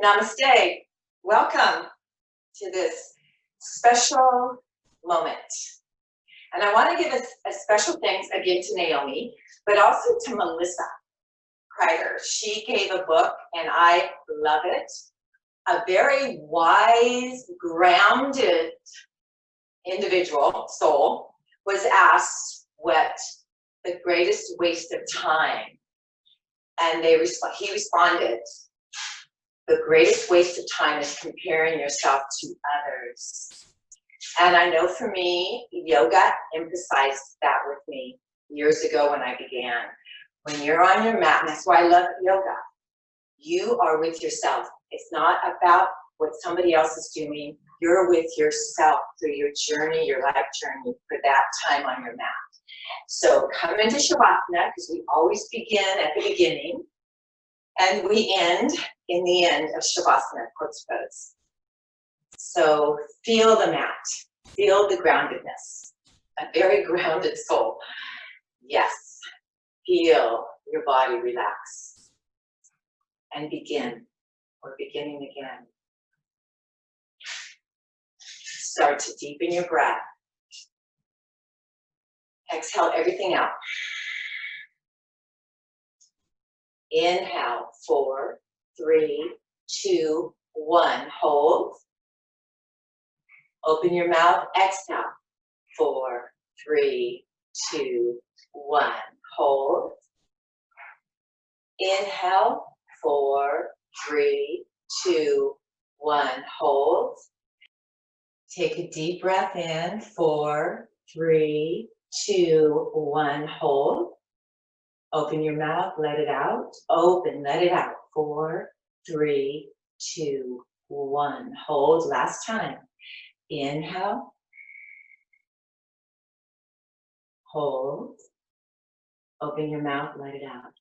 Namaste. Welcome to this special moment. And I want to give a special thanks again to Naomi, but also to Melissa Kreider. She gave a book, and I love it. A very wise, grounded individual, soul, was asked what the greatest waste of time, and he responded, the greatest waste of time is comparing yourself to others. And I know for me, yoga emphasized that with me years ago when I began. When you're on your mat, and that's why I love yoga, you are with yourself. It's not about what somebody else is doing. You're with yourself through your journey, your life journey, for that time on your mat. So come into Shavasana, because we always begin at the beginning, and we end in the end of Shavasana, corpse pose. So feel the mat, feel the groundedness, a very grounded soul. Yes, feel your body relax. And begin. We're beginning again. Start to deepen your breath. Exhale everything out. Inhale, 4, 3, 2, 1. Hold. Open your mouth. Exhale. 4, 3, 2, 1. Hold. Inhale. 4, 3, 2, 1. Hold. Take a deep breath in. 4, 3, 2, 1. Hold. Open your mouth, let it out. Open, let it out. 4, 3, 2, 1. Hold, last time. Inhale. Hold. Open your mouth, let it out.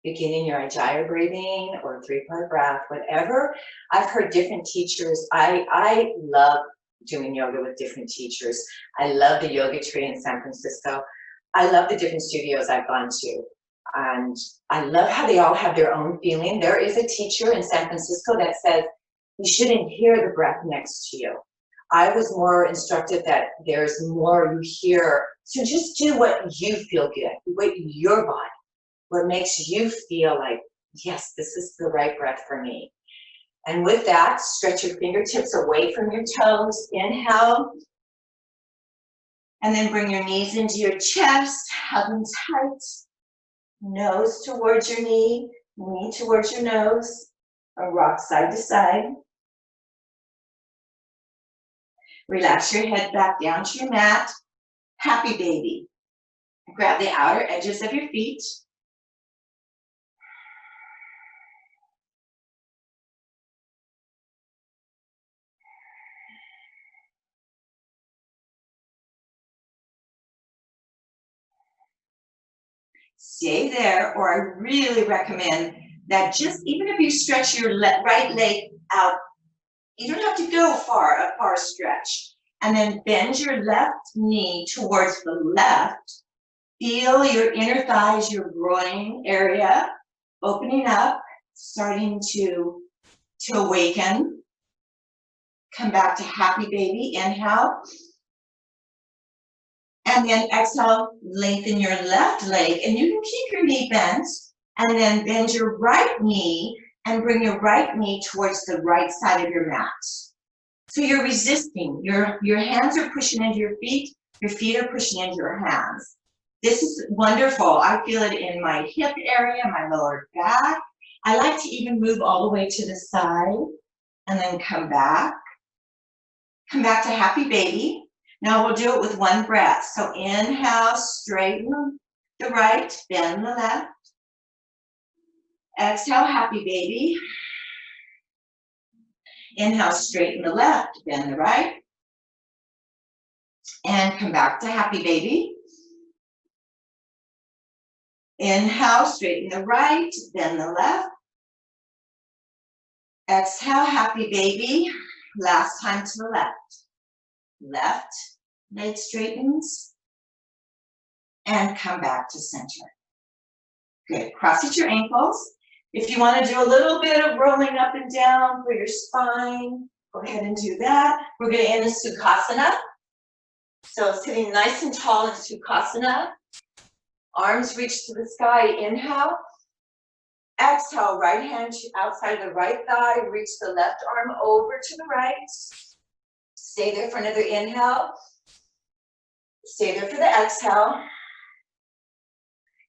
Beginning your Ujjayi breathing or 3-part breath, whatever. I've heard different teachers. I love doing yoga with different teachers. I love the yoga tree in San Francisco. I love the different studios I've gone to. And I love how they all have their own feeling. There is a teacher in San Francisco that says, you shouldn't hear the breath next to you. I was more instructed that there's more you hear. So just do what you feel good, what your body, what makes you feel like, yes, this is the right breath for me. And with that, stretch your fingertips away from your toes. Inhale. And then bring your knees into your chest. Hug them tight. Nose towards your knee towards your nose. Or rock side to side. Relax your head back down to your mat. Happy baby. Grab the outer edges of your feet. Stay there, or I really recommend that just even if you stretch your right leg out, you don't have to go far, a far stretch. And then bend your left knee towards the left. Feel your inner thighs, your groin area opening up, starting to awaken. Come back to happy baby. Inhale. And then exhale, lengthen your left leg, and you can keep your knee bent, and then bend your right knee and bring your right knee towards the right side of your mat. So you're resisting. Your hands are pushing into your feet are pushing into your hands. This is wonderful. I feel it in my hip area, my lower back. I like to even move all the way to the side and then come back. Come back to happy baby. Now we'll do it with one breath. So inhale, straighten the right, bend the left. Exhale, happy baby. Inhale, straighten the left, bend the right. And come back to happy baby. Inhale, straighten the right, bend the left. Exhale, happy baby. Last time to the left. Left leg straightens. and come back to center. Good, cross at your ankles. If you want to do a little bit of rolling up and down for your spine, go ahead and do that. We're going to end in Sukhasana. So sitting nice and tall in Sukhasana. Arms reach to the sky, inhale. Exhale, right hand outside the right thigh, reach the left arm over to the right. Stay there for another inhale. Stay there for the exhale.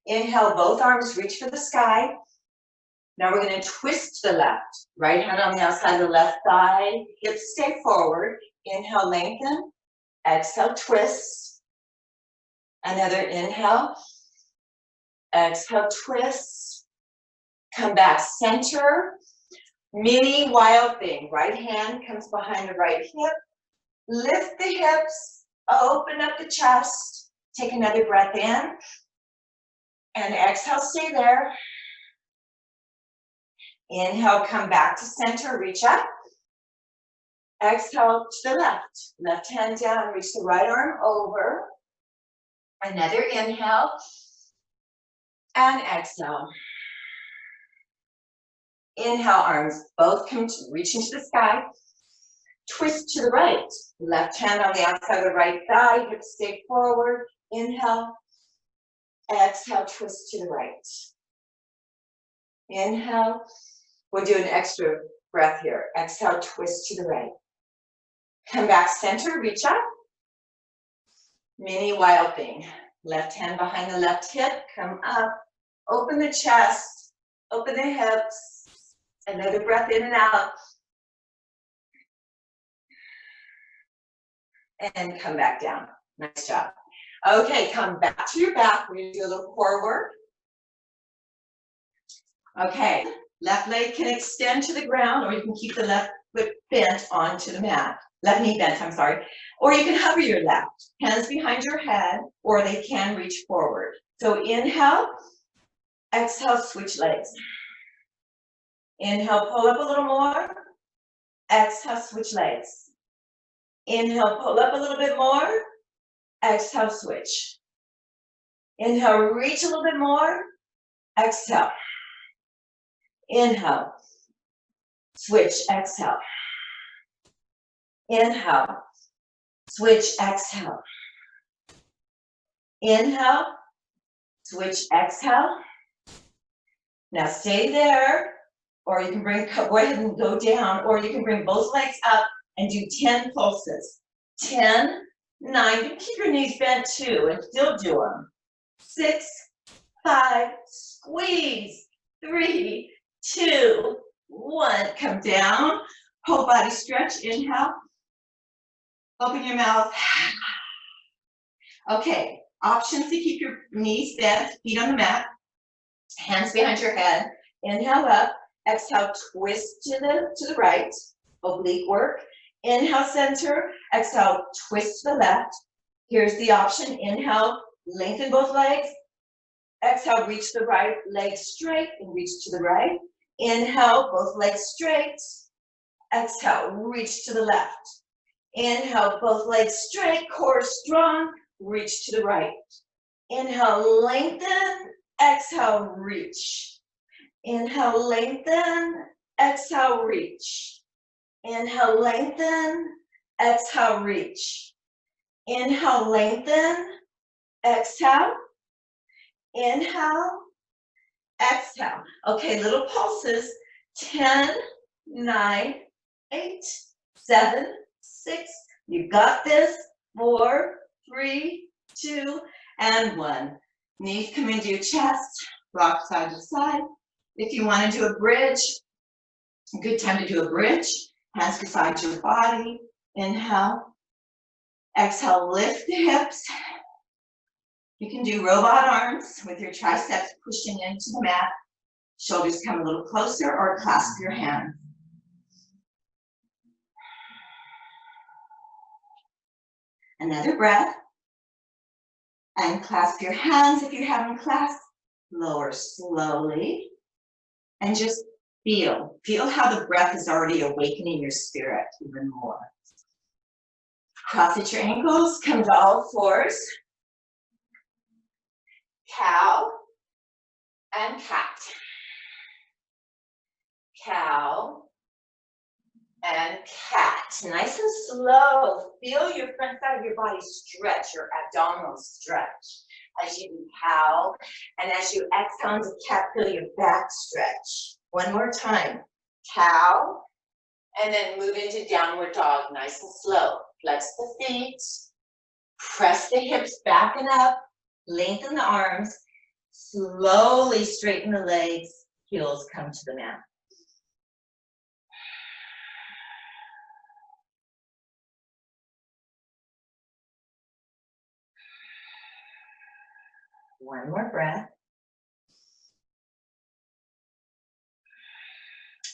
Inhale, both arms reach for the sky. Now we're going to twist to the left. Right hand on the outside of the left thigh, hips stay forward. Inhale, lengthen. Exhale, twist. Another inhale. Exhale, twist. Come back, center. Mini wild thing. Right hand comes behind the right hip. Lift the hips. Open up the chest. Take another breath in. And exhale, stay there. Inhale, come back to center, reach up. Exhale to the left. Left hand down, reach the right arm over. Another inhale. And exhale. Inhale, arms both come to reach into the sky. Twist to the right. Left hand on the outside of the right thigh, hips stay forward. Inhale. Exhale, twist to the right. Inhale. We'll do an extra breath here. Exhale, twist to the right. Come back center, reach up. Mini wild thing. Left hand behind the left hip, come up. Open the chest, open the hips. Another breath in and out. And come back down. Nice job. Okay, come back to your back. We're going to do a little core work. Okay, left leg can extend to the ground, or you can keep the left foot bent onto the mat. Left knee bent, I'm sorry. Or you can hover your left. Hands behind your head, or they can reach forward. So inhale, exhale, switch legs. Inhale, pull up a little more. Exhale, switch legs. Inhale, pull up a little bit more. Exhale, switch. Inhale, reach a little bit more. Exhale. Inhale. Switch, exhale. Inhale. Switch, exhale. Inhale. Switch, exhale. Now stay there, or you can go ahead and go down, or you can bring both legs up and do 10 pulses. 10, 9, you can keep your knees bent too, and still do them. 6, 5, squeeze. 3, 2, 1, come down. Whole body stretch, inhale. Open your mouth. Okay, options to keep your knees bent, feet on the mat. Hands behind your head. Inhale up. Exhale, twist to the right. Oblique work. Inhale, center. Exhale, twist to the left. Here's the option. Inhale, lengthen both legs. Exhale, reach the right leg straight and reach to the right. Inhale, both legs straight. Exhale, reach to the left. Inhale, both legs straight, core strong, reach to the right. Inhale, lengthen. Exhale, reach. Inhale, lengthen. Exhale, reach. Inhale, lengthen. Exhale, reach. Inhale, lengthen. Exhale. Inhale. Exhale. Okay, little pulses. 10, 9, 8, 7, 6. You got this. 4, 3, 2, and 1. Knees come into your chest. Rock side to side. If you want to do a bridge, a good time to do a bridge. Hands beside your body. Inhale. Exhale, lift the hips. You can do robot arms with your triceps pushing into the mat. Shoulders come a little closer, or clasp your hands. Another breath. And clasp your hands if you haven't clasped. Lower slowly. And just feel. Feel how the breath is already awakening your spirit even more. Cross at your ankles. Come to all fours. Cow and cat. Cow and cat. Nice and slow. Feel your front side of your body stretch, your abdominal stretch as you do cow. And as you exhale into cat, feel your back stretch. One more time. Cow. And then move into downward dog, nice and slow. Flex the feet. Press the hips back and up. Lengthen the arms. Slowly straighten the legs. Heels come to the mat. One more breath.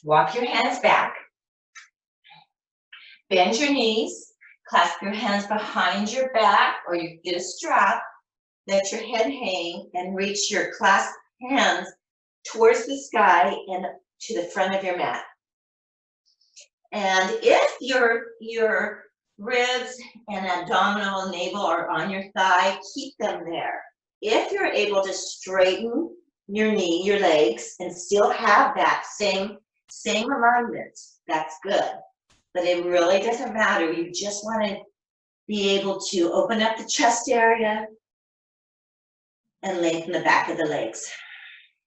Walk your hands back. Bend your knees. Clasp your hands behind your back, or you get a strap. Let your head hang and reach your clasped hands towards the sky and to the front of your mat. And if your ribs and abdominal navel are on your thigh, keep them there. If you're able to straighten your knee, your legs, and still have that same alignment, that's good. But it really doesn't matter. You just want to be able to open up the chest area and lengthen the back of the legs.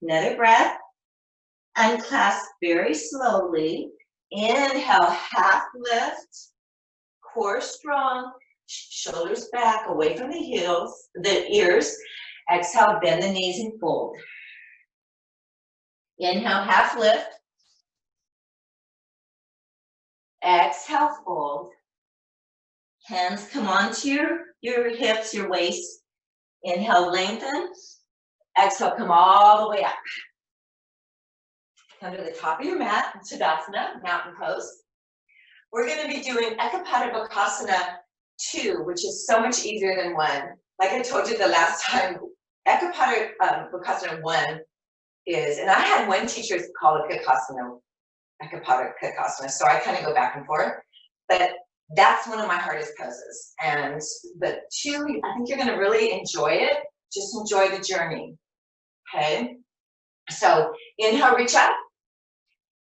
Another breath. Unclasp very slowly. Inhale, half lift. Core strong. Shoulders back, away from the ears. Exhale, bend the knees and fold. Inhale, half lift. Exhale, fold. Hands come onto your hips, your waist. Inhale, lengthen. Exhale, come all the way up. Come to the top of your mat, Tadasana, mountain pose. We're going to be doing BAKASANA 2, which is so much easier than 1. Like I told you the last time, BAKASANA 1 is, and I had one teacher call it BAKASANA, so I kind of go back and forth. But that's one of my hardest poses. And the 2, I think you're going to really enjoy it. Just enjoy the journey. Okay? So inhale, reach up.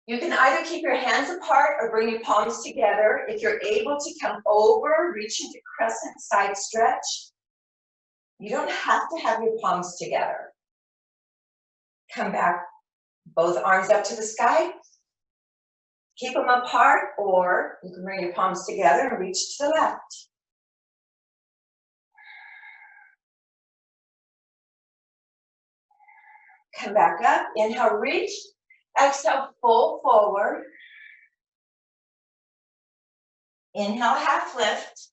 You can either keep your hands apart or bring your palms together. If you're able to come over, reach into crescent side stretch. You don't have to have your palms together. Come back, both arms up to the sky. Keep them apart, or you can bring your palms together and reach to the left. Come back up, inhale, reach. Exhale, fold forward. Inhale, half lift.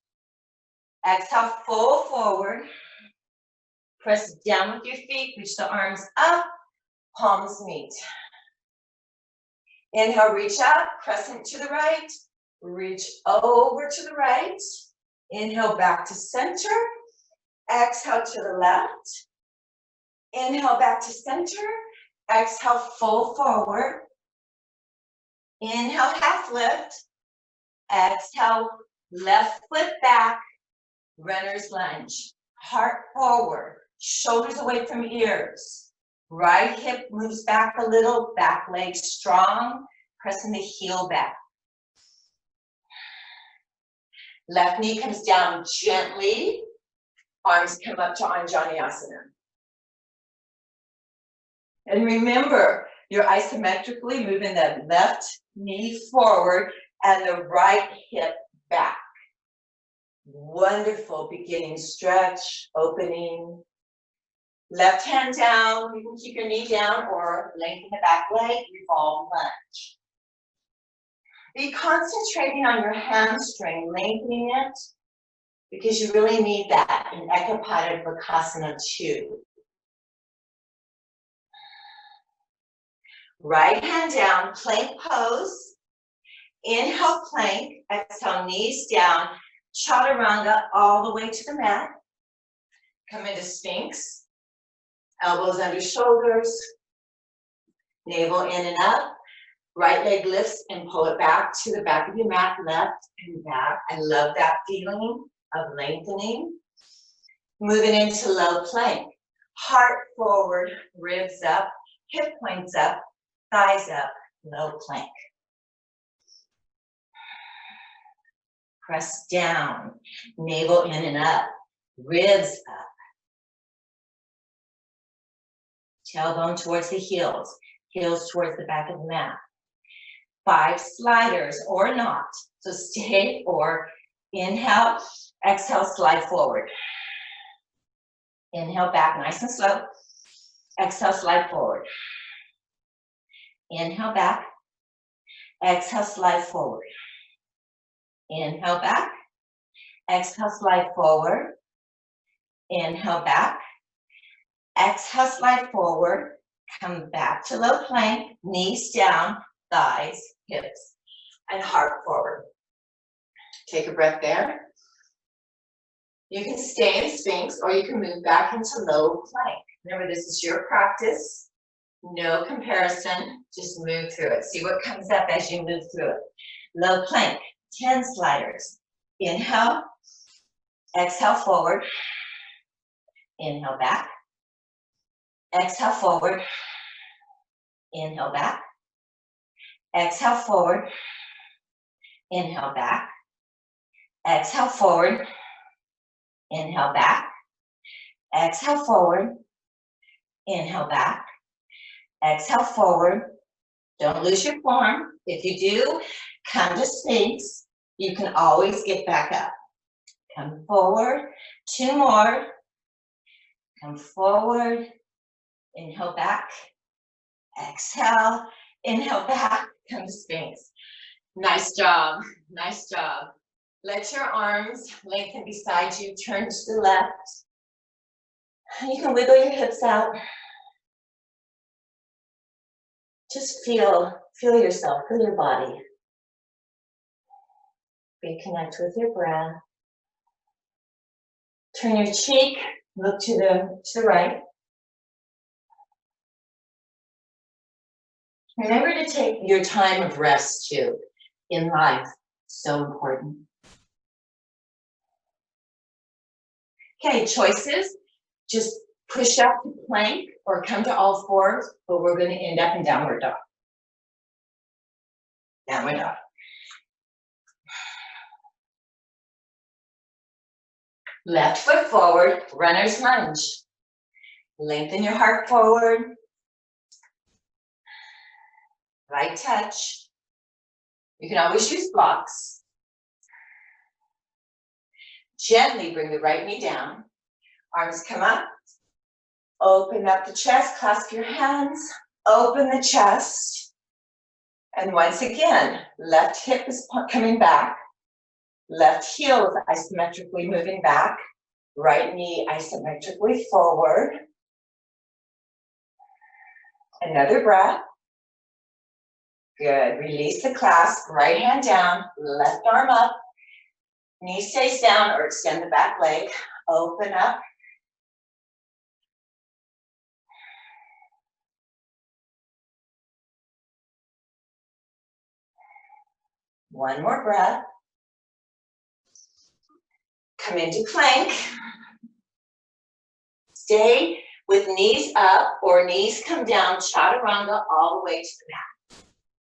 Exhale, fold forward. Press down with your feet, reach the arms up, palms meet. Inhale, reach up, crescent to the right. Reach over to the right. Inhale, back to center. Exhale to the left. Inhale, back to center. Exhale, fold forward. Inhale, half lift. Exhale, left foot back. Runner's lunge. Heart forward. Shoulders away from ears. Right hip moves back a little. Back leg strong. Pressing the heel back. Left knee comes down gently. Arms come up to Anjaneyasana. And remember, you're isometrically moving the left knee forward and the right hip back. Wonderful beginning stretch, opening. Left hand down, you can keep your knee down or lengthen the back leg, revolve lunge. Be concentrating on your hamstring, lengthening it, because you really need that in BAKASANA 2. Right hand down, plank pose. Inhale, plank. Exhale, knees down. Chaturanga all the way to the mat. Come into Sphinx. Elbows under shoulders. Navel in and up. Right leg lifts and pull it back to the back of your mat, left and back. I love that feeling of lengthening. Moving into low plank. Heart forward, ribs up, hip points up, thighs up, low plank. Press down, navel in and up, ribs up. Tailbone towards the heels, heels towards the back of the mat. 5 sliders or not. So stay or inhale, exhale, slide forward. Inhale back, nice and slow. Exhale, slide forward. Inhale back. Exhale, slide forward. Inhale back. Exhale, slide forward. Inhale back. Exhale, slide forward. Come back to low plank. Knees down, thighs, hips, and heart forward. Take a breath there. You can stay in Sphinx or you can move back into low plank. Remember, this is your practice. No comparison, just move through it. See what comes up as you move through it. Low plank, 10 sliders. Inhale, exhale forward. Inhale back. Exhale forward. Inhale back. Exhale forward. Inhale back. Exhale forward. Inhale back. Exhale forward. Inhale back. Exhale forward. Don't lose your form. If you do, come to Sphinx. You can always get back up. Come forward. 2 more. Come forward. Inhale back. Exhale. Inhale back. Come to Sphinx. Nice job. Nice job. Let your arms lengthen beside you. Turn to the left. You can wiggle your hips out. Just feel yourself, feel your body. Reconnect with your breath. Turn your cheek, look to the right. Remember to take your time of rest too in life. So important. Okay, choices. Just push up to plank or come to all fours, but we're going to end up in downward dog. Downward dog. Left foot forward, runner's lunge. Lengthen your heart forward. Light touch. You can always use blocks. Gently bring the right knee down. Arms come up. Open up the chest, clasp your hands. Open the chest. And once again, left hip is coming back. Left heel is isometrically moving back. Right knee isometrically forward. Another breath. Good. Release the clasp. Right hand down. Left arm up. Knee stays down or extend the back leg. Open up. One more breath. Come into plank. Stay with knees up or knees come down, chaturanga all the way to the mat.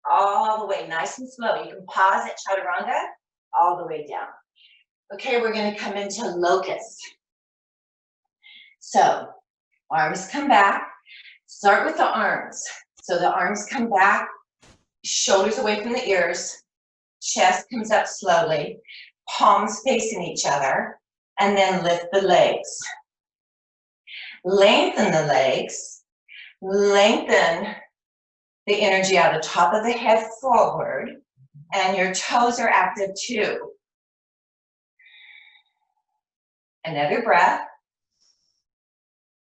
All the way, nice and slow. You can pause at chaturanga all the way down. Okay, we're going to come into locust. So, arms come back. Start with the arms. So the arms come back, shoulders away from the ears, chest comes up slowly, palms facing each other, and then lift the legs. Lengthen the legs, lengthen the energy out of the top of the head forward, and your toes are active too. Another breath.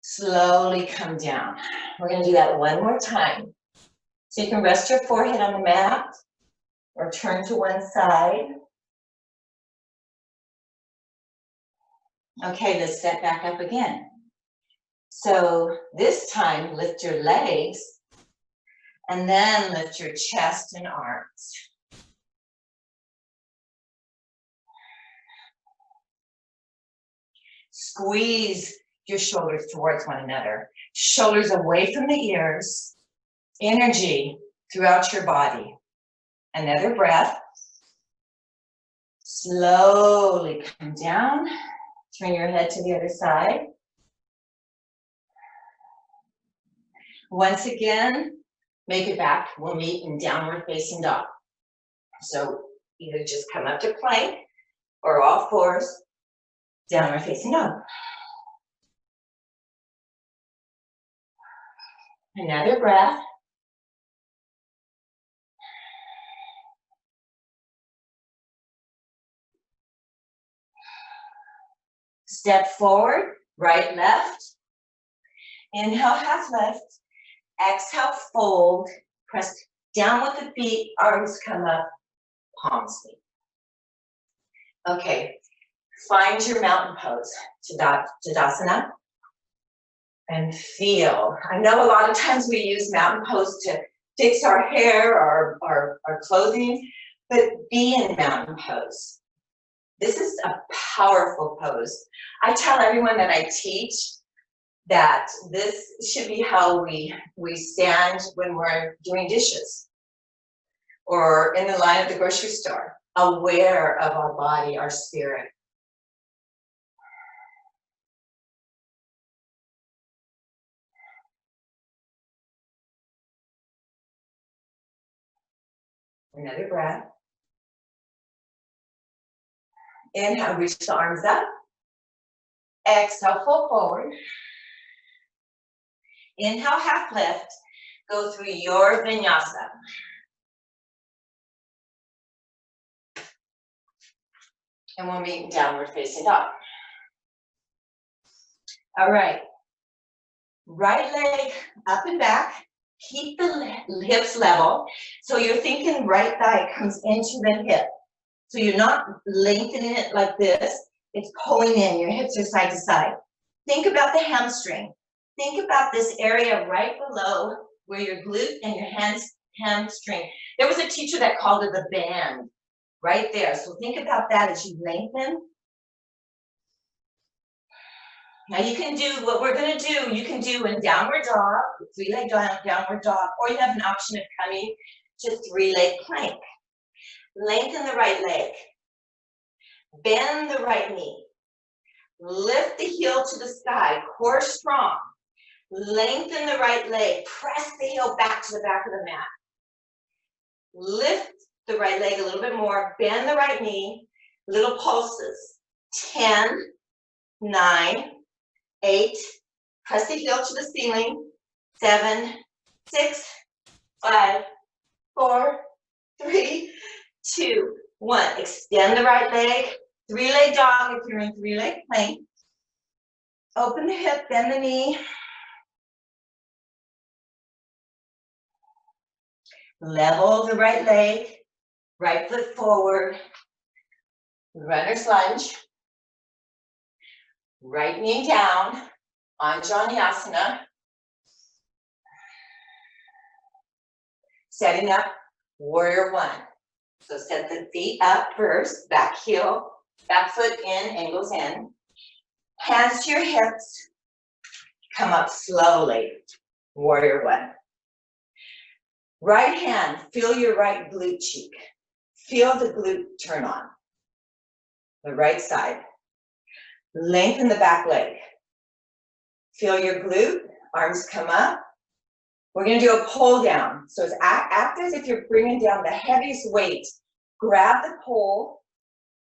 Slowly come down. We're going to do that one more time. So you can rest your forehead on the mat or turn to one side. Okay, let's set back up again. So this time, lift your legs and then lift your chest and arms. Squeeze your shoulders towards one another. Shoulders away from the ears. Energy throughout your body. Another breath. Slowly come down. Turn your head to the other side. Once again, make it back. We'll meet in downward facing dog. So either just come up to plank or all fours, downward facing dog. Another breath. Step forward, right, left. Inhale, half left. Exhale, fold. Press down with the feet, arms come up, palms meet. Okay, find your mountain pose, Tadasana, and feel. I know a lot of times we use mountain pose to fix our hair or our clothing, but be in mountain pose. This is a powerful pose. I tell everyone that I teach that this should be how we stand when we're doing dishes or in the line at the grocery store, aware of our body, our spirit. Another breath. Inhale, reach the arms up. Exhale, fold forward. Inhale, half lift. Go through your vinyasa. And we'll meet in downward facing dog. All right. Right leg up and back. Keep the hips level. So you're thinking right thigh comes into the hip. So you're not lengthening it like this. It's pulling in. Your hips are side to side. Think about the hamstring. Think about this area right below where your glute and your hamstring. There was a teacher that called it the band right there. So think about that as you lengthen. Now you can do what we're going to do. You can do in downward dog, three-leg downward dog, or you have an option of coming to three-leg plank. Lengthen the right leg. Bend the right knee. Lift the heel to the sky, core strong. Lengthen the right leg. Press the heel back to the back of the mat. Lift the right leg a little bit more. Bend the right knee. Little pulses. 10, 9, 8. Press the heel to the ceiling. 7, 6, 5, 4, 3, 2, 1. Extend the right leg. Three-leg dog if you're in three-leg plank. Open the hip, bend the knee. Level the right leg. Right foot forward. Runner's lunge. Right knee down. Anjaneyasana. Setting up warrior one. So set the feet up first, back heel, back foot in, ankles in. Hands to your hips. Come up slowly. Warrior one. Right hand, feel your right glute cheek. Feel the glute turn on. The right side. Lengthen the back leg. Feel your glute, arms come up. We're going to do a pull down. So it's act as if you're bringing down the heaviest weight. Grab the pole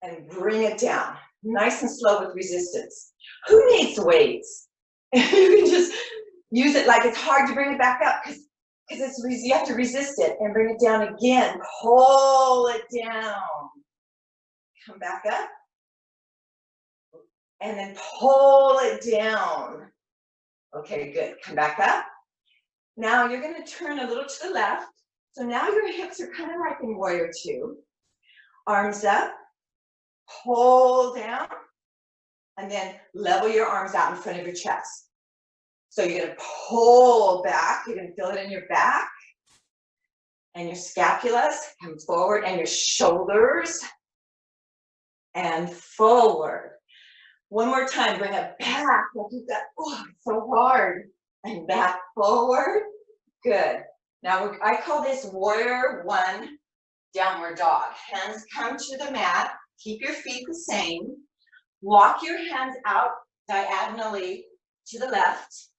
and bring it down. Nice and slow with resistance. Who needs weights? You can just use it like it's hard to bring it back up because you have to resist it and bring it down again. Pull it down. Come back up. And then pull it down. Okay, good. Come back up. Now you're going to turn a little to the left. So now your hips are kind of like in warrior two. Arms up. Pull down. And then level your arms out in front of your chest. So you're going to pull back. You're going to feel it in your back. And your scapulas come forward. And your shoulders. And forward. One more time, bring it back, like you've got, oh, it's so hard. And back, forward, good. Now, I call this warrior one, downward dog. Hands come to the mat, keep your feet the same. Walk your hands out diagonally to the left.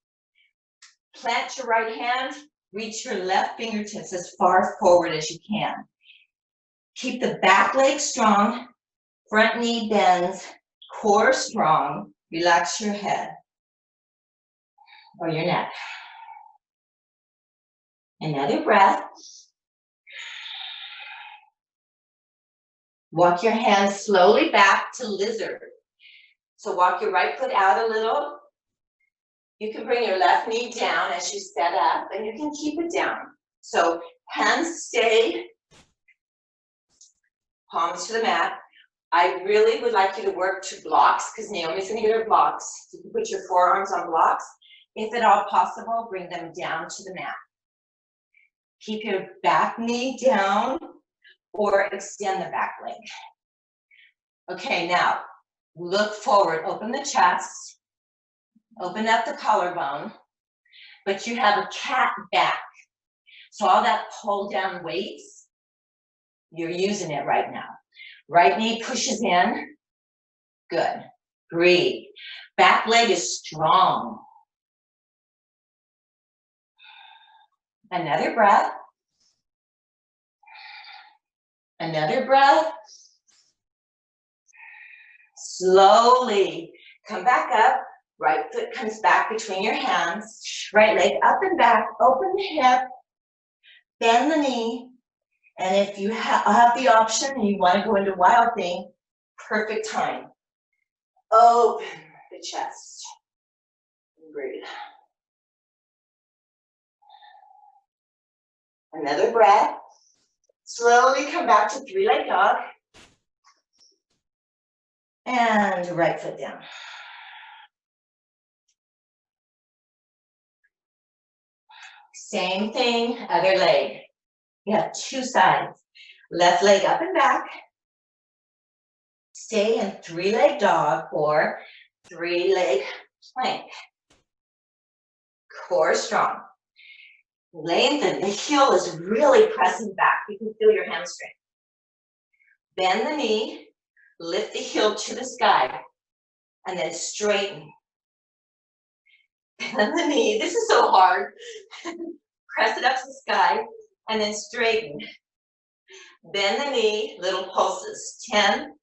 Plant your right hand, reach your left fingertips as far forward as you can. Keep the back leg strong, front knee bends, core strong. Relax your head or your neck. Another breath. Walk your hands slowly back to lizard. So walk your right foot out a little. You can bring your left knee down as you set up, and you can keep it down. So hands stay, palms to the mat. I really would like you to work to blocks, because Naomi's gonna get her blocks. You can put your forearms on blocks. If at all possible, bring them down to the mat. Keep your back knee down or extend the back leg. Okay, now look forward, open the chest, open up the collarbone, but you have a cat back. So all that pull down weights, you're using it right now. Right knee pushes in, good, breathe. Back leg is strong. Another breath. Another breath. Slowly come back up. Right foot comes back between your hands. Right leg up and back. Open the hip. Bend the knee. And if you have the option and you want to go into wild thing, perfect time. Open the chest. And breathe. Another breath. Slowly come back to three-leg dog. And right foot down. Same thing, other leg. You have two sides. Left leg up and back. Stay in three-leg dog or three-leg plank. Core strong. Lengthen. The heel is really pressing back. You can feel your hamstring. Bend the knee. Lift the heel to the sky. And then straighten. Bend the knee. This is so hard. Press it up to the sky. And then straighten. Bend the knee. Little pulses. 10,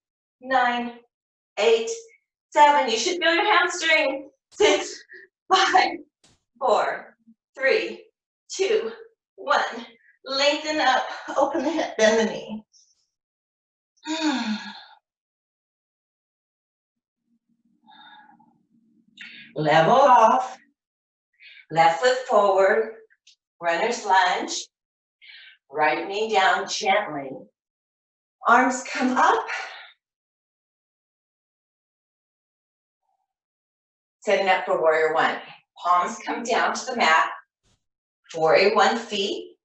9, 8, 7. You should feel your hamstring. 6, 5, 4, 3, 2, 1. Lengthen up. Open the hip. Bend the knee. Level off. Left foot forward. Runner's lunge. Right knee down gently. Arms come up. Setting up for warrior one. Palms come down to the mat. Warrior one feet.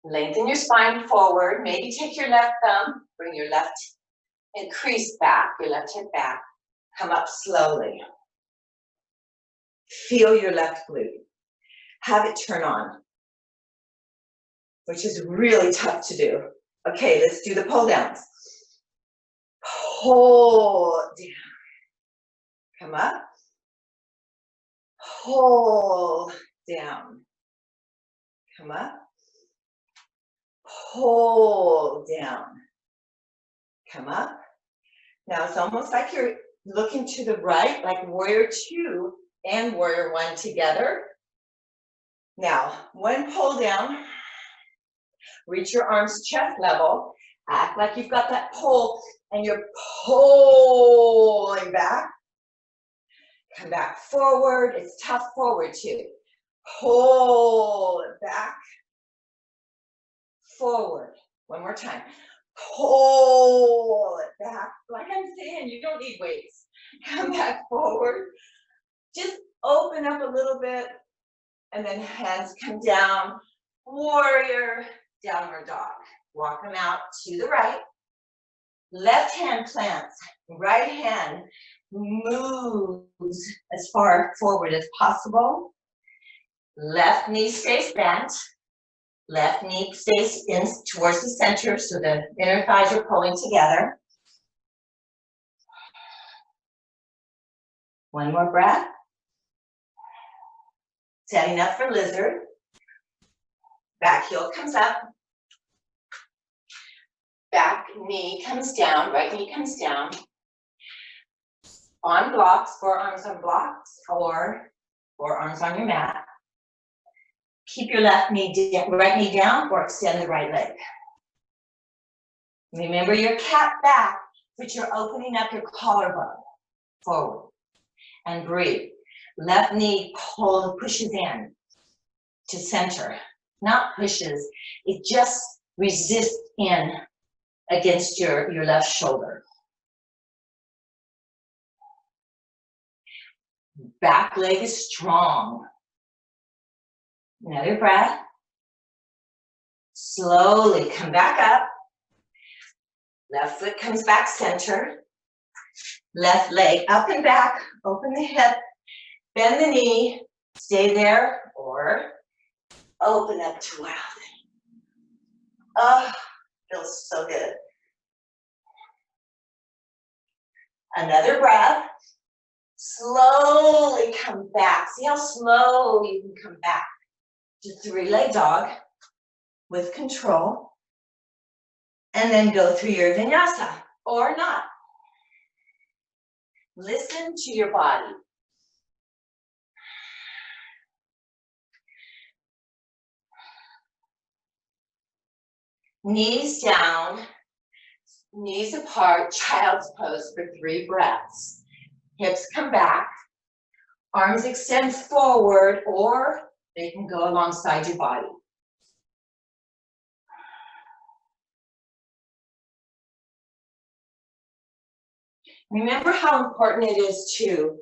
Lengthen your spine forward. Maybe take your left thumb. Bring your left crease back. Your left hip back. Come up slowly. Feel your left glute. Have it turn on, which is really tough to do. Okay, let's do the pull downs. Pull down. Come up. Pull down. Come up. Pull down. Come up. Now it's almost like you're looking to the right, like warrior two and warrior one together. Now, one pull down, reach your arms chest level, act like you've got that pull and you're pulling back. Come back forward, it's tough forward too. Pull it back, forward. One more time. Pull it back. Like I'm saying, you don't need weights. Come back forward. Just open up a little bit. And then hands come down, warrior, downward dog. Walk them out to the right. Left hand plants, right hand moves as far forward as possible. Left knee stays bent. Left knee stays in towards the center, so the inner thighs are pulling together. One more breath. Setting up for lizard. Back heel comes up. Back knee comes down, right knee comes down. On blocks, forearms on blocks, or forearms on your mat. Keep your left knee down, right knee down, or extend the right leg. Remember your cat back, but you're opening up your collarbone forward. And breathe. Left knee pushes in to center. Not pushes, it just resists in against your left shoulder. Back leg is strong. Another breath. Slowly come back up. Left foot comes back center. Left leg up and back. Open the hip. Bend the knee. Stay there or open up to wild. Oh, feels so good. Another breath. Slowly come back. See how slow you can come back to three-leg dog with control. And then go through your vinyasa or not. Listen to your body. Knees down, knees apart, child's pose for 3 breaths. Hips come back, arms extend forward, or they can go alongside your body. Remember how important it is to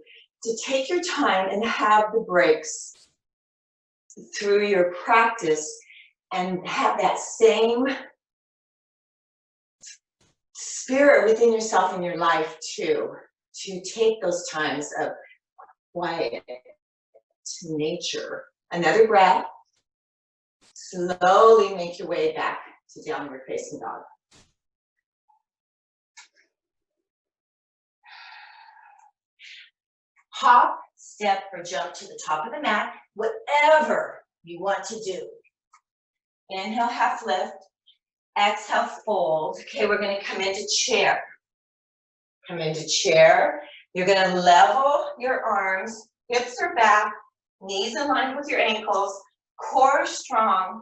take your time and have the breaks through your practice and have that same spirit within yourself in your life too, to take those times of quiet nature. Another breath. Slowly make your way back to downward facing dog. Hop, step, or jump to the top of the mat, whatever you want to do. Inhale, half lift. Exhale, fold. Okay, we're going to come into chair. Come into chair. You're going to level your arms. Hips are back. Knees aligned with your ankles. Core strong.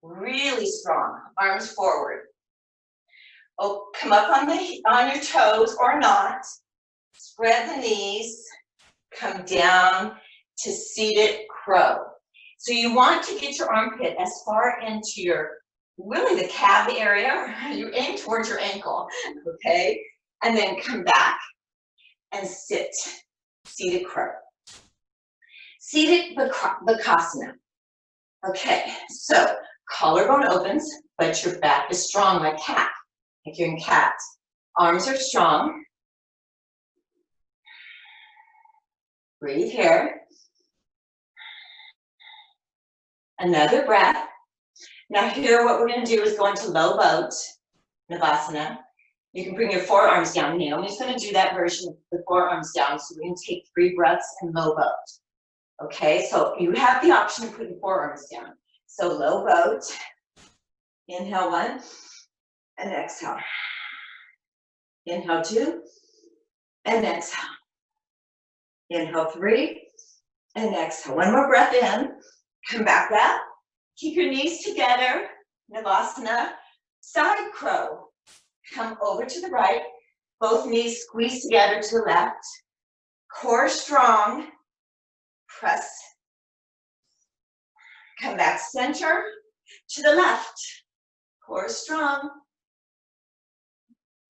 Really strong. Arms forward. Oh, come up on your toes or not. Spread the knees. Come down to seated crow. So you want to get your armpit as far into your, really the calf area, you aim towards your ankle, okay? And then come back and sit, seated crow. Seated BAKASANA. Okay, so collarbone opens, but your back is strong like cat, like you're in cat. Arms are strong. Breathe here. Another breath. Now here what we're going to do is go into low boat, Navasana. You can bring your forearms down. Naomi's going to do that version of the forearms down, so we're going to take 3 breaths in low boat. Okay, so you have the option of putting forearms down. So low boat. Inhale 1 and exhale. Inhale 2 and exhale. Inhale 3 and exhale. One more breath in. Come back up. Keep your knees together. Navasana. Side crow. Come over to the right. Both knees squeeze together to the left. Core strong. Press. Come back center to the left. Core strong.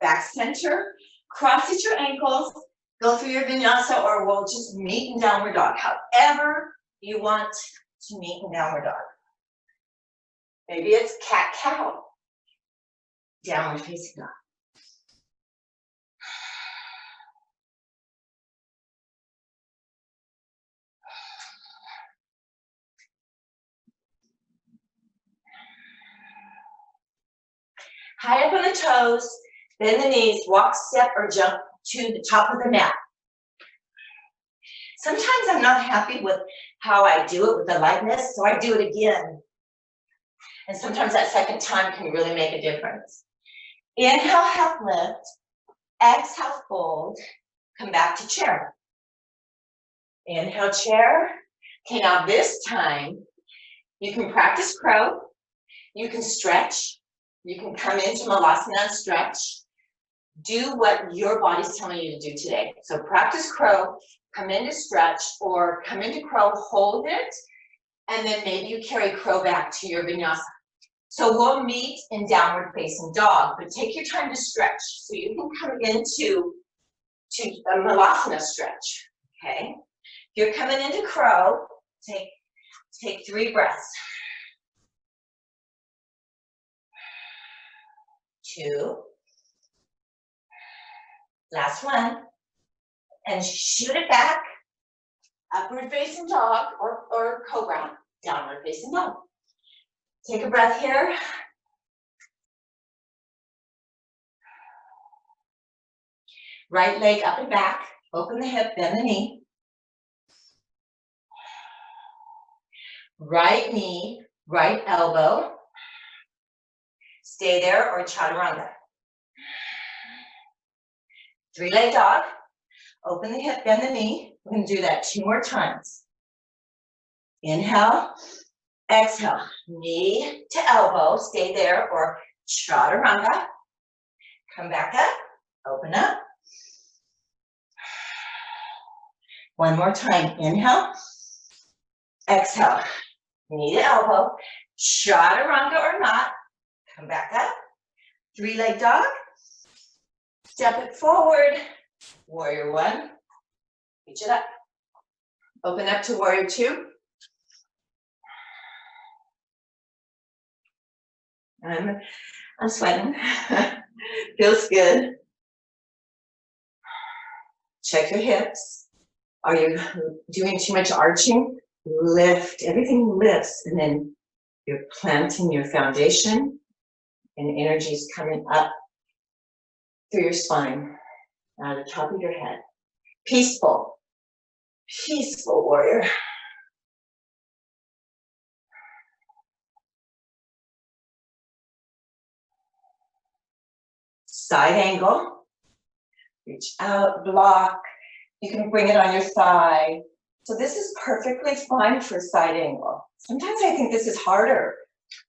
Back center. Cross at your ankles. Go through your vinyasa, or we'll just meet in downward dog. However you want to meet in downward dog. Maybe it's cat-cow. Downward facing dog. High up on the toes, bend the knees, walk, step, or jump to the top of the mat. Sometimes I'm not happy with how I do it with the lightness, so I do it again. And sometimes that second time can really make a difference. Inhale, half lift. Exhale, fold. Come back to chair. Inhale, chair. Okay, now this time, you can practice crow. You can stretch. You can come into Malasana and stretch. Do what your body's telling you to do today. So practice crow, come into stretch, or come into crow, hold it, and then maybe you carry crow back to your vinyasa. So we'll meet in downward facing dog, but take your time to stretch. So you can come into a Malasana stretch, okay? If you're coming into crow, take 3 breaths. 2. Last one. And shoot it back. Upward facing dog or cobra. Downward facing dog. Take a breath here. Right leg up and back. Open the hip, bend the knee. Right knee, right elbow. Stay there or chaturanga. 3-leg dog. Open the hip, bend the knee. We're going to do that 2 more times. Inhale, exhale. Knee to elbow. Stay there or chaturanga. Come back up. Open up. 1 more time. Inhale, exhale. Knee to elbow. Chaturanga or not. Come back up. 3-leg dog. Step it forward. Warrior 1. Reach it up. Open up to warrior 2. I'm sweating. Feels good. Check your hips. Are you doing too much arching? Lift. Everything lifts, and then you're planting your foundation, and energy is coming up through your spine, out of the top of your head. Peaceful. Peaceful warrior. Side angle. Reach out, block. You can bring it on your thigh. So this is perfectly fine for side angle. Sometimes I think this is harder.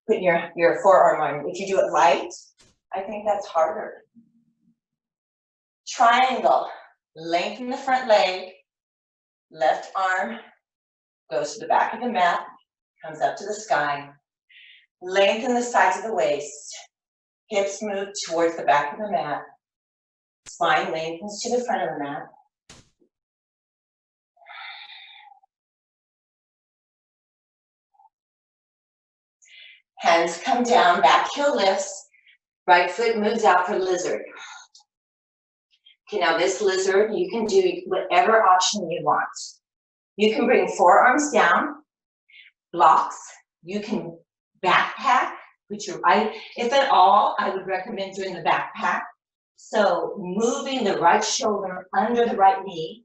Put your forearm on. If you do it light, I think that's harder. Triangle. Lengthen the front leg. Left arm goes to the back of the mat, comes up to the sky. Lengthen the sides of the waist. Hips move towards the back of the mat. Spine lengthens to the front of the mat. Hands come down, back heel lifts. Right foot moves out for lizard. Okay, now this lizard, you can do whatever option you want. You can bring forearms down, blocks. You can backpack, if at all, I would recommend doing the backpack. So moving the right shoulder under the right knee.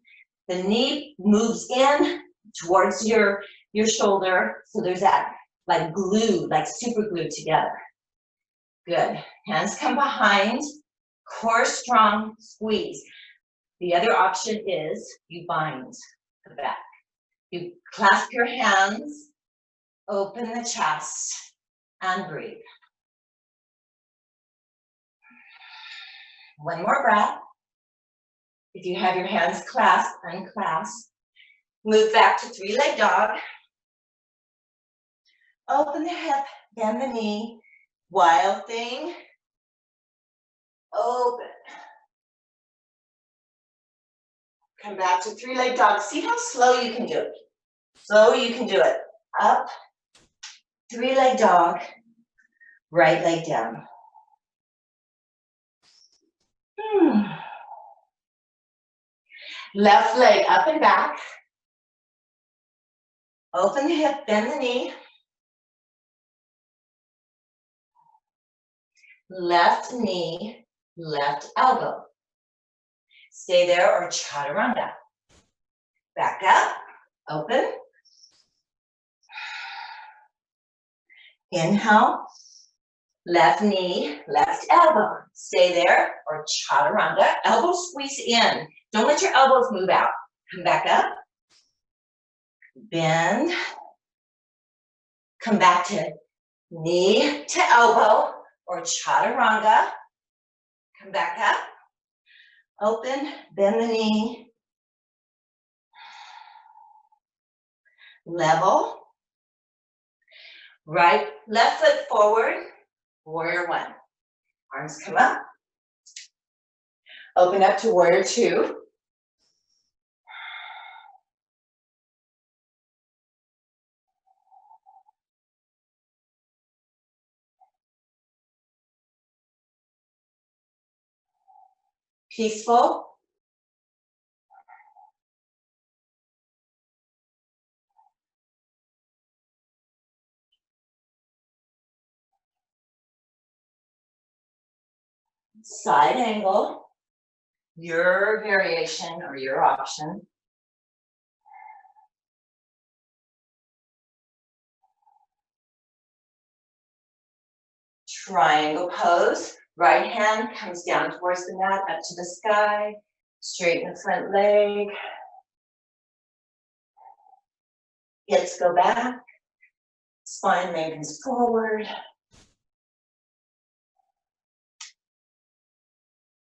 The knee moves in towards your shoulder. So there's that like glue, like super glued together. Good. Hands come behind. Core strong, squeeze. The other option is you bind the back. You clasp your hands, open the chest, and breathe. 1 more breath. If you have your hands clasped, unclasp. Move back to 3-leg dog. Open the hip, bend the knee. Wild thing. Open. Come back to 3-leg dog. See how slow you can do it. Slow you can do it. Up. 3-leg dog. Right leg down. Left leg up and back. Open the hip, bend the knee. left knee, left elbow. Stay there or chaturanga. Back up, open. Inhale, left knee, left elbow. Stay there or chaturanga. Elbow squeeze in. Don't let your elbows move out. Come back up. Bend. Come back to knee to elbow or chaturanga. Come back up. Open, bend the knee. Level. Right, left foot forward. Warrior one. Arms come up. Open up to warrior two. Peaceful. Side angle. Your variation or your option. Triangle pose. Right hand comes down towards the mat, up to the sky. Straighten the front leg. Hips go back. Spine lengthens forward.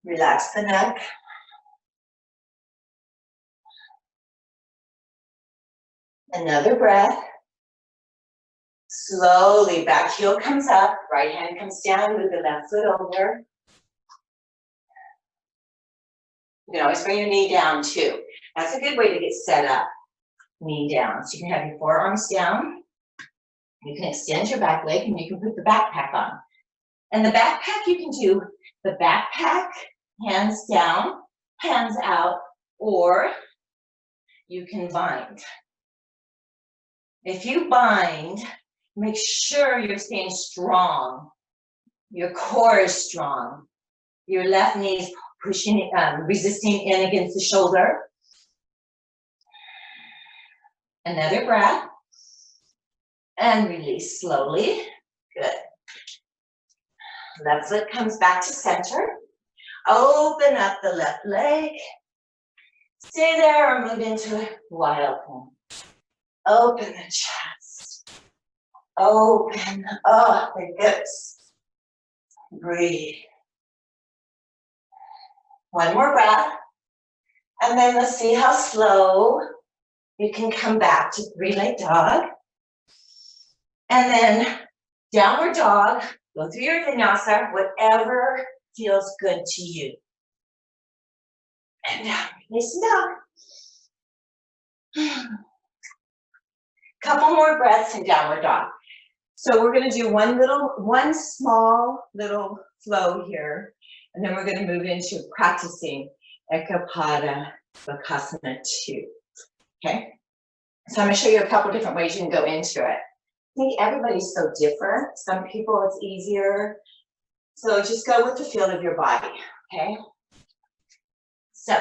Relax the neck. Another breath. Slowly, back heel comes up, right hand comes down, move the left foot over. You can always bring your knee down too. That's a good way to get set up. Knee down. So you can have your forearms down. You can extend your back leg and you can put the backpack on. And the backpack, you can do the backpack, hands down, hands out, or you can bind. If you bind, make sure you're staying strong. Your core is strong. Your left knee is pushing, resisting in against the shoulder. Another breath. And release slowly. Good. Left foot comes back to center. Open up the left leg. Stay there or move into wide open. Open the chest. Open up the hips. Breathe. One more breath. And then let's see how slow you can come back to three-leg dog. And then downward dog. Go through your vinyasa, whatever feels good to you. And down, release down. Couple more breaths and downward dog. So we're going to do one small little flow here, and then we're going to move into practicing EKA BAKASANA 2. Okay? So I'm going to show you a couple different ways you can go into it. I think everybody's so different. Some people it's easier. So just go with the feel of your body, okay? So,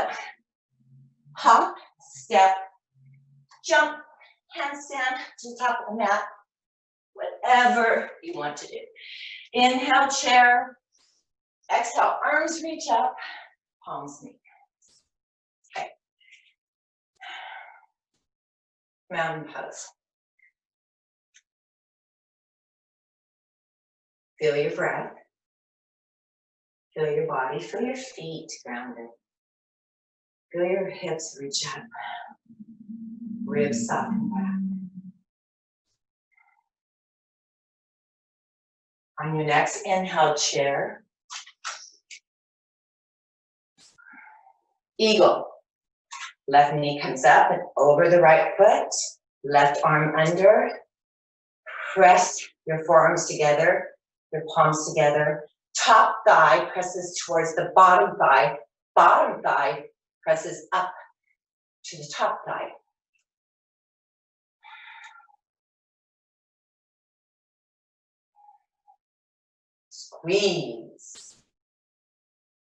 hop, step, jump, handstand to the top of the mat, whatever you want to do. Inhale, chair. Exhale, arms reach up, palms meet. Okay. Mountain pose. Feel your breath. Feel your body. Feel your feet grounded. Feel your hips reach up. Ribs soften back. On your next inhale, chair. Eagle. Left knee comes up and over the right foot. Left arm under. Press your forearms together, your palms together. Top thigh presses towards the bottom thigh. Bottom thigh presses up to the top thigh. Squeeze.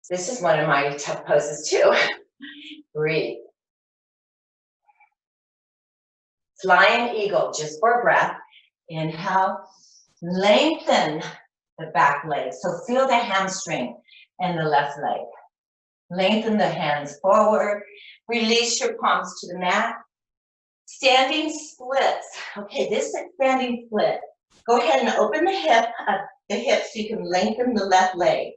This is one of my tough poses too. Breathe. Flying eagle, just for breath. Inhale, lengthen the back leg. So feel the hamstring and the left leg. Lengthen the hands forward. Release your palms to the mat. Standing splits. Okay, this is standing split. Go ahead and open the hip so you can lengthen the left leg.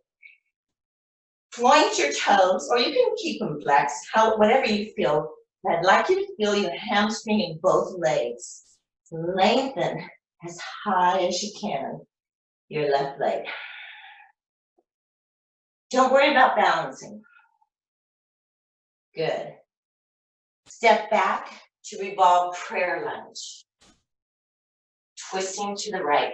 Point your toes, or you can keep them flexed, whatever you feel. I'd like you to feel your hamstring in both legs. Lengthen as high as you can your left leg. Don't worry about balancing. Good. Step back to revolve prayer lunge. Twisting to the right.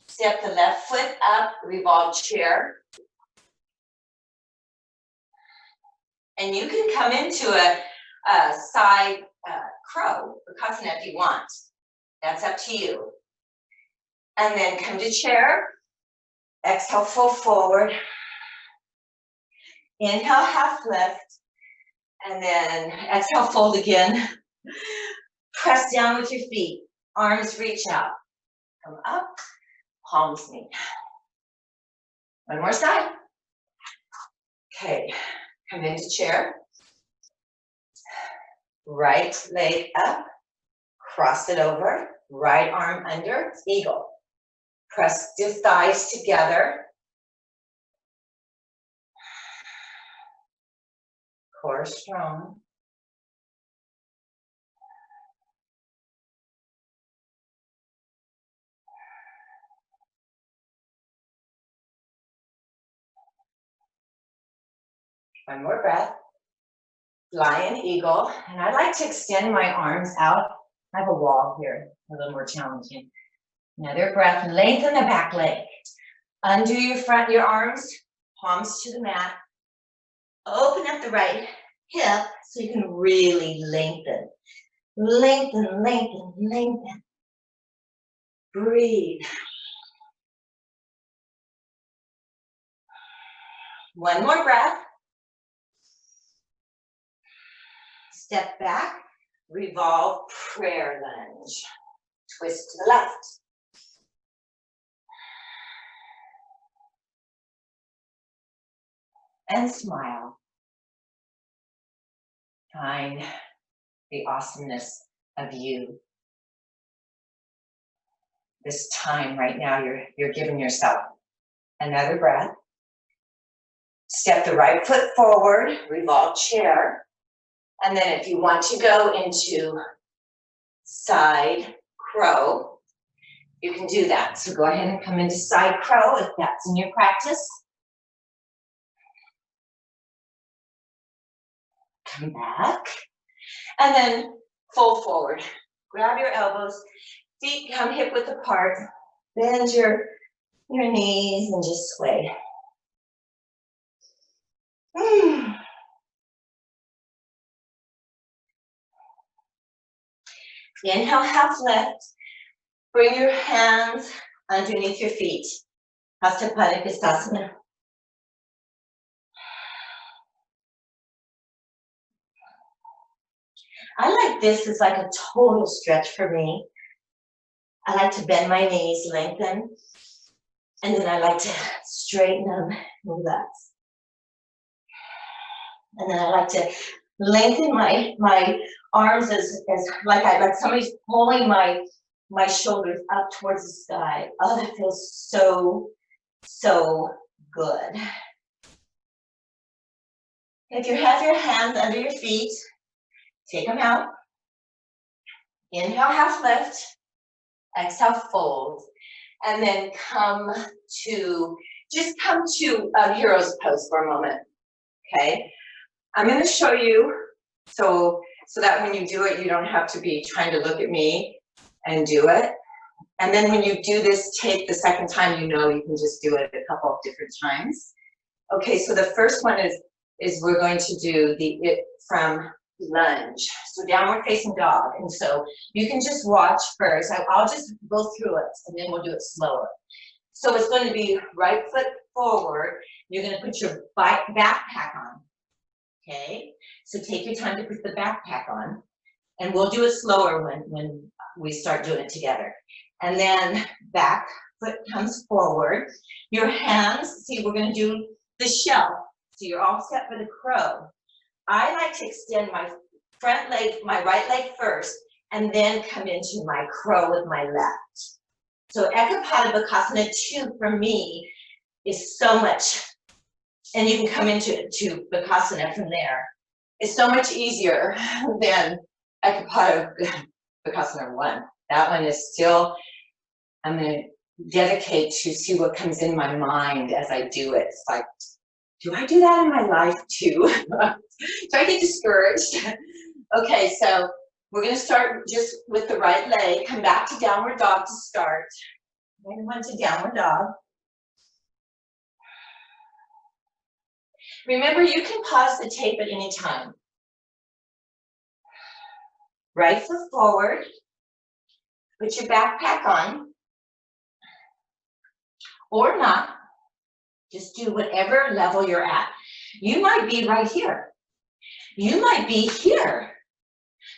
Step the left foot up, revolve chair. And you can come into a side crow, BAKASANA if you want. That's up to you. And then come to chair. Exhale, fold forward. Inhale, half lift. And then exhale, fold again. Press down with your feet. Arms reach out. Come up, palms meet. One more side. Okay, come into chair. Right leg up, cross it over, right arm under, eagle. Press the thighs together. Core strong. One more breath. Lion eagle. And I like to extend my arms out. I have a wall here, a little more challenging. Another breath, lengthen the back leg. Undo your arms, palms to the mat. Open up the right hip so you can really lengthen. Lengthen, lengthen, lengthen. Breathe. One more breath. Step back, revolve prayer lunge. Twist to the left. And smile. Find the awesomeness of you. This time right now, you're giving yourself another breath. Step the right foot forward, revolve chair. And then if you want to go into side crow, you can do that. So go ahead and come into side crow if that's in your practice. Come back. And then fold forward. Grab your elbows, feet come hip width apart. Bend your knees and just sway. Inhale, half lift. Bring your hands underneath your feet. BAKASANA. I like this as like a total stretch for me. I like to bend my knees, lengthen, and then I like to straighten them and relax. And then I like to lengthen my arms as like somebody's pulling my shoulders up towards the sky. Oh, that feels so, so good. If you have your hands under your feet, take them out. Inhale, half lift. Exhale, fold. And then just come to a hero's pose for a moment. Okay? I'm going to show you so that when you do it, you don't have to be trying to look at me and do it. And then when you do this take the second time, you know you can just do it a couple of different times. Okay, so the first one is we're going to do it from lunge. So downward facing dog. And so you can just watch first. I'll just go through it and then we'll do it slower. So it's going to be right foot forward. You're going to put your backpack on. Okay, so take your time to put the backpack on. And we'll do it slower when we start doing it together. And then back foot comes forward. Your hands, see, we're going to do the shell. So you're all set for the crow. I like to extend my front leg, my right leg first, and then come into my crow with my left. So Ekapada Bakasana 2 for me is so much, and you can come into Bakasana from there. It's so much easier than Ekapada Bakasana 1. That one is still, I'm going to dedicate to see what comes in my mind as I do it. It's like, do I do that in my life too? Do I get discouraged? Okay, so we're going to start just with the right leg. Come back to downward dog to start. Then one to downward dog. Remember, you can pause the tape at any time. Right foot forward. Put your backpack on. Or not. Just do whatever level you're at. You might be right here. You might be here.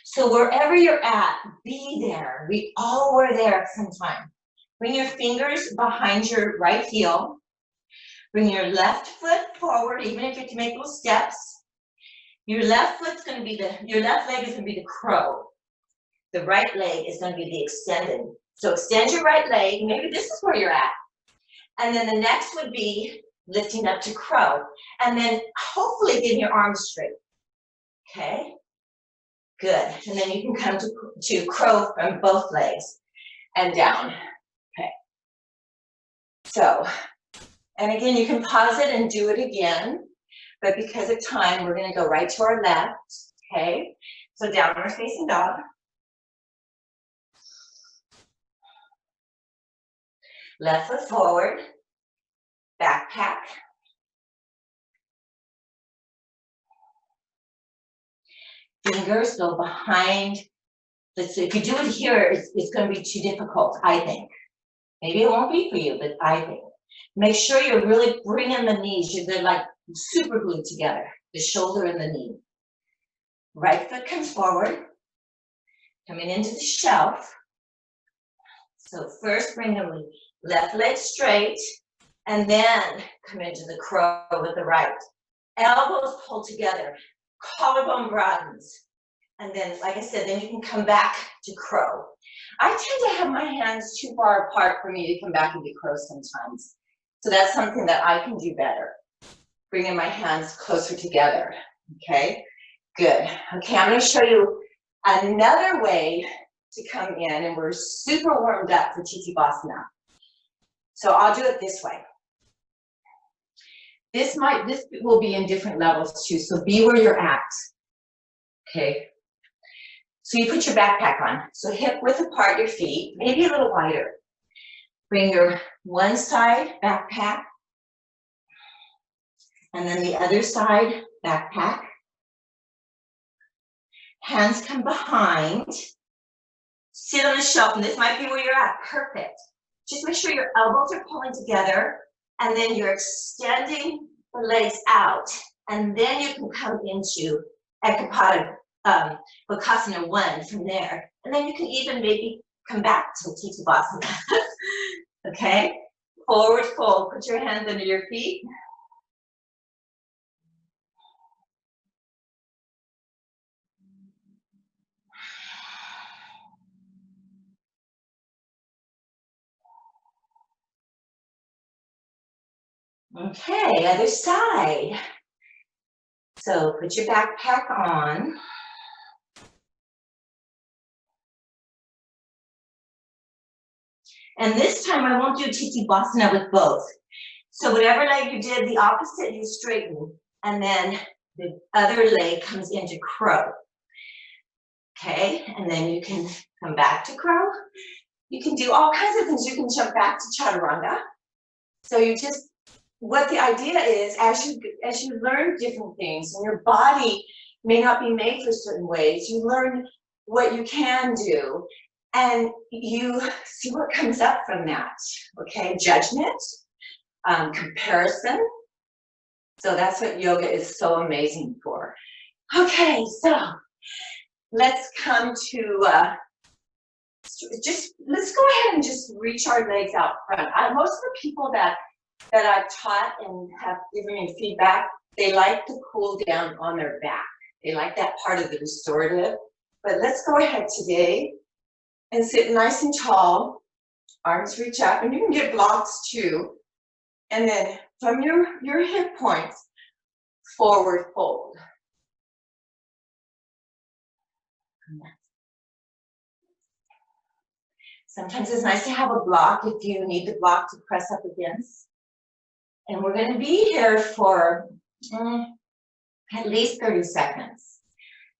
So wherever you're at, be there. We all were there at some time. Bring your fingers behind your right heel. Bring your left foot forward, even if you have to make little steps. Your left foot's going to be your left leg is going to be the crow. The right leg is going to be the extended. So extend your right leg. Maybe this is where you're at. And then the next would be lifting up to crow. And then hopefully getting your arms straight. Okay? Good. And then you can come to crow from both legs and down. Okay. So, and again, you can pause it and do it again. But because of time, we're going to go right to our left. Okay? So downward facing dog. Left foot forward. Backpack. Fingers go behind. Let's see, if you do it here, it's going to be too difficult, I think. Maybe it won't be for you, but I think. Make sure you're really bringing the knees. They're like super glued together, the shoulder and the knee. Right foot comes forward, coming into the shelf. So first bring the left leg straight, and then come into the crow with the right. Elbows pull together, collarbone broadens. And then, like I said, then you can come back to crow. I tend to have my hands too far apart for me to come back into crow sometimes. So that's something that I can do better. Bringing my hands closer together, okay? Good. Okay, I'm gonna show you another way to come in, and we're super warmed up for Titivasana. So I'll do it this way. This will be in different levels too, so be where you're at, okay? So you put your backpack on. So hip width apart your feet, maybe a little wider. Bring your one side backpack, and then the other side backpack. Hands come behind. Sit on the shelf, and this might be where you're at. Perfect. Just make sure your elbows are pulling together, and then you're extending the legs out, and then you can come into Ekapada Bakasana 1 from there. And then you can even maybe come back to Titivasana. Okay? Forward fold. Put your hands under your feet. Okay, other side. So put your backpack on. And this time I won't do Titivasana with both. So whatever leg you did, the opposite you straighten. And then the other leg comes into crow. Okay, and then you can come back to crow. You can do all kinds of things. You can jump back to chaturanga. So you just, what the idea is, as you learn different things, and your body may not be made for certain ways, you learn what you can do, and you see what comes up from that. Okay, judgment, comparison. So that's what yoga is so amazing for. Okay, so let's come to let's go ahead and just reach our legs out front. Most of the people that I've taught and have given me feedback, they like to cool down on their back. They like that part of the restorative. But let's go ahead today and sit nice and tall. Arms reach up, and you can get blocks too. And then from your hip points, forward fold. Sometimes it's nice to have a block if you need the block to press up against. And we're going to be here for at least 30 seconds.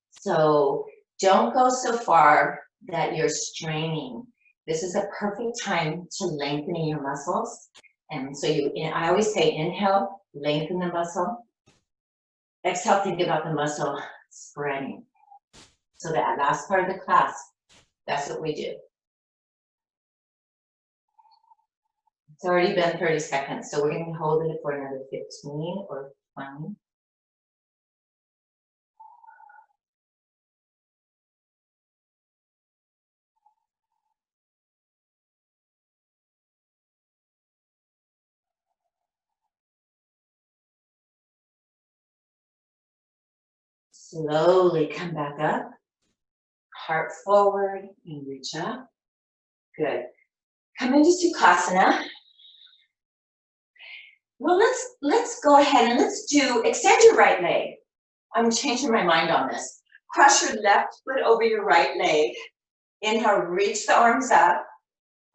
So don't go so far that you're straining. This is a perfect time to lengthen your muscles. And so I always say inhale, lengthen the muscle. Exhale, think about the muscle spreading. So that last part of the class, that's what we do. It's already been 30 seconds, so we're going to hold it for another 15 or 20. Slowly come back up, heart forward, and reach up. Good. Come into Sukhasana. Well, let's go ahead and extend your right leg. I'm changing my mind on this. Cross your left foot over your right leg. Inhale, reach the arms up.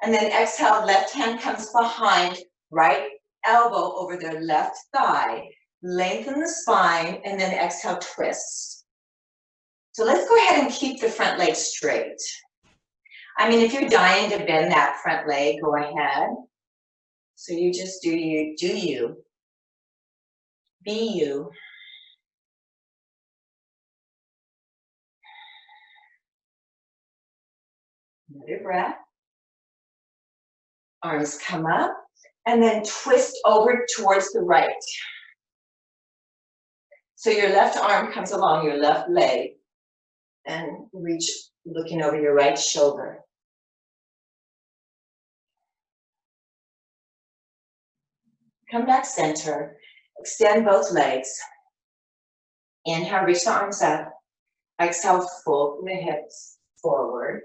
And then exhale, left hand comes behind, right elbow over the left thigh. Lengthen the spine, and then exhale, twist. So let's go ahead and keep the front leg straight. I mean, if you're dying to bend that front leg, go ahead. So you just do you, be you. Another breath. Arms come up, and then twist over towards the right. So your left arm comes along your left leg, and reach, looking over your right shoulder. Come back center, extend both legs. Inhale, reach the arms up. Exhale, fold the hips forward.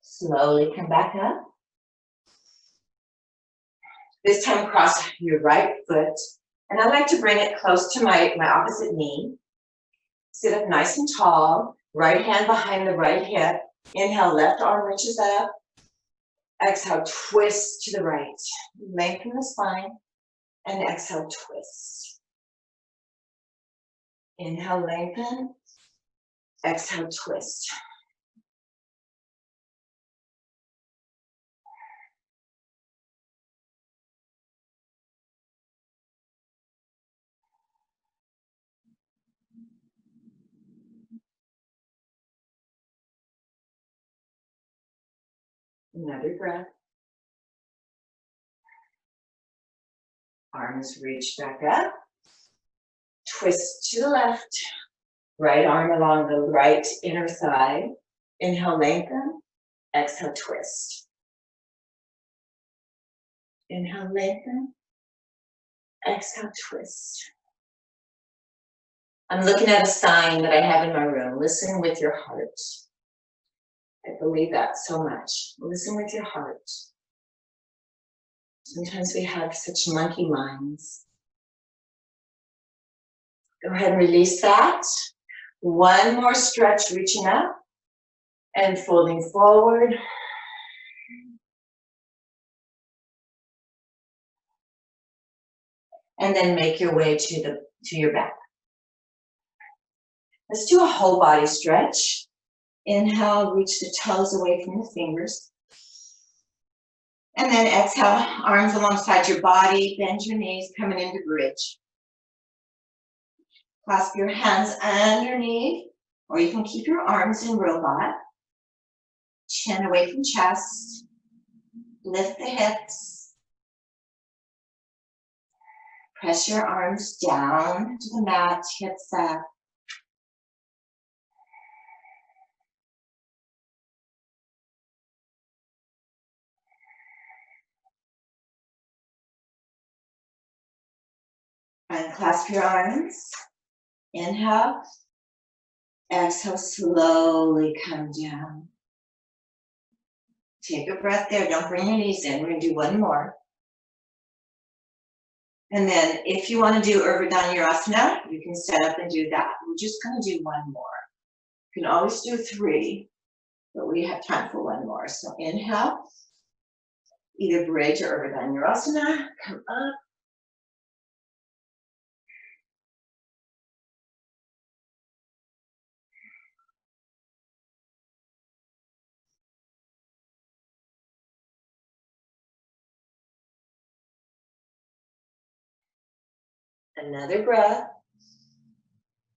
Slowly come back up. This time cross your right foot, and I like to bring it close to my opposite knee. Sit up nice and tall, right hand behind the right hip. Inhale, left arm reaches up. Exhale, twist to the right. Lengthen the spine, and exhale, twist. Inhale, lengthen. Exhale, twist. Another breath. Arms reach back up. Twist to the left. Right arm along the right inner thigh. Inhale, lengthen. Exhale, twist. Inhale, lengthen. Exhale, twist. I'm looking at a sign that I have in my room. Listen with your heart. I believe that so much. Listen with your heart. Sometimes we have such monkey minds. Go ahead and release that. One more stretch, reaching up and folding forward. and then make your way to your back. Let's do a whole body stretch. Inhale, reach the toes away from the fingers. And then exhale, arms alongside your body, bend your knees, coming into bridge. Clasp your hands underneath, or you can keep your arms in robot. Chin away from chest. Lift the hips. Press your arms down to the mat, hips up. Unclasp your arms. Inhale. Exhale, slowly come down. Take a breath there. Don't bring your knees in. We're going to do one more. And then if you want to do Urdhva you can set up and do that. We're just going to do one more. You can always do 3, but we have time for one more. So inhale. Either bridge or Urdhva. Come up. Another breath.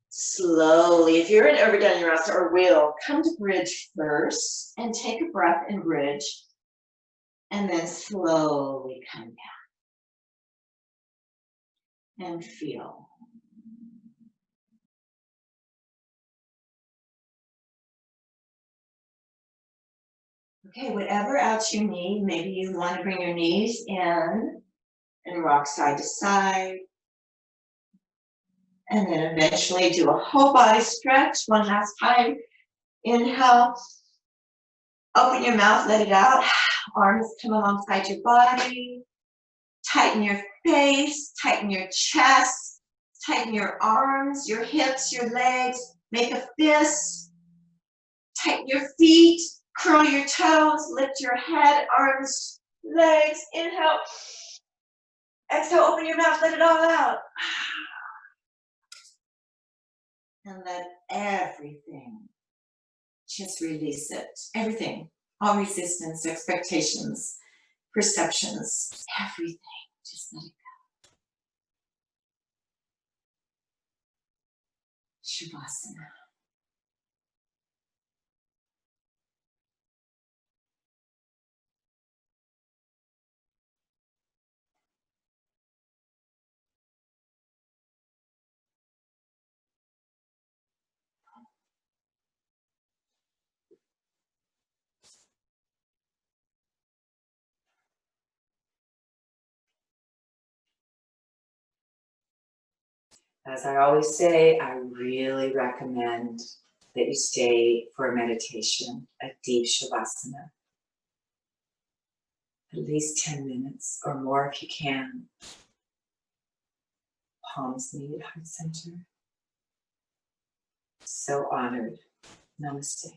Slowly, if you're in Urdhva or wheel, come to bridge first and take a breath in bridge. And then slowly come down. And feel. Okay, whatever else you need, maybe you want to bring your knees in and rock side to side. And then eventually do a whole body stretch. One last time. Inhale. Open your mouth, let it out. Arms come alongside your body. Tighten your face, tighten your chest, tighten your arms, your hips, your legs. Make a fist. Tighten your feet, curl your toes, lift your head, arms, legs. Inhale. Exhale, open your mouth, let it all out. And let everything, just release it. Everything, all resistance, expectations, perceptions, everything, just let it go. Shavasana. As I always say, I really recommend that you stay for a meditation, a deep Shavasana. At least 10 minutes or more if you can. Palms meet at heart center. So honored. Namaste.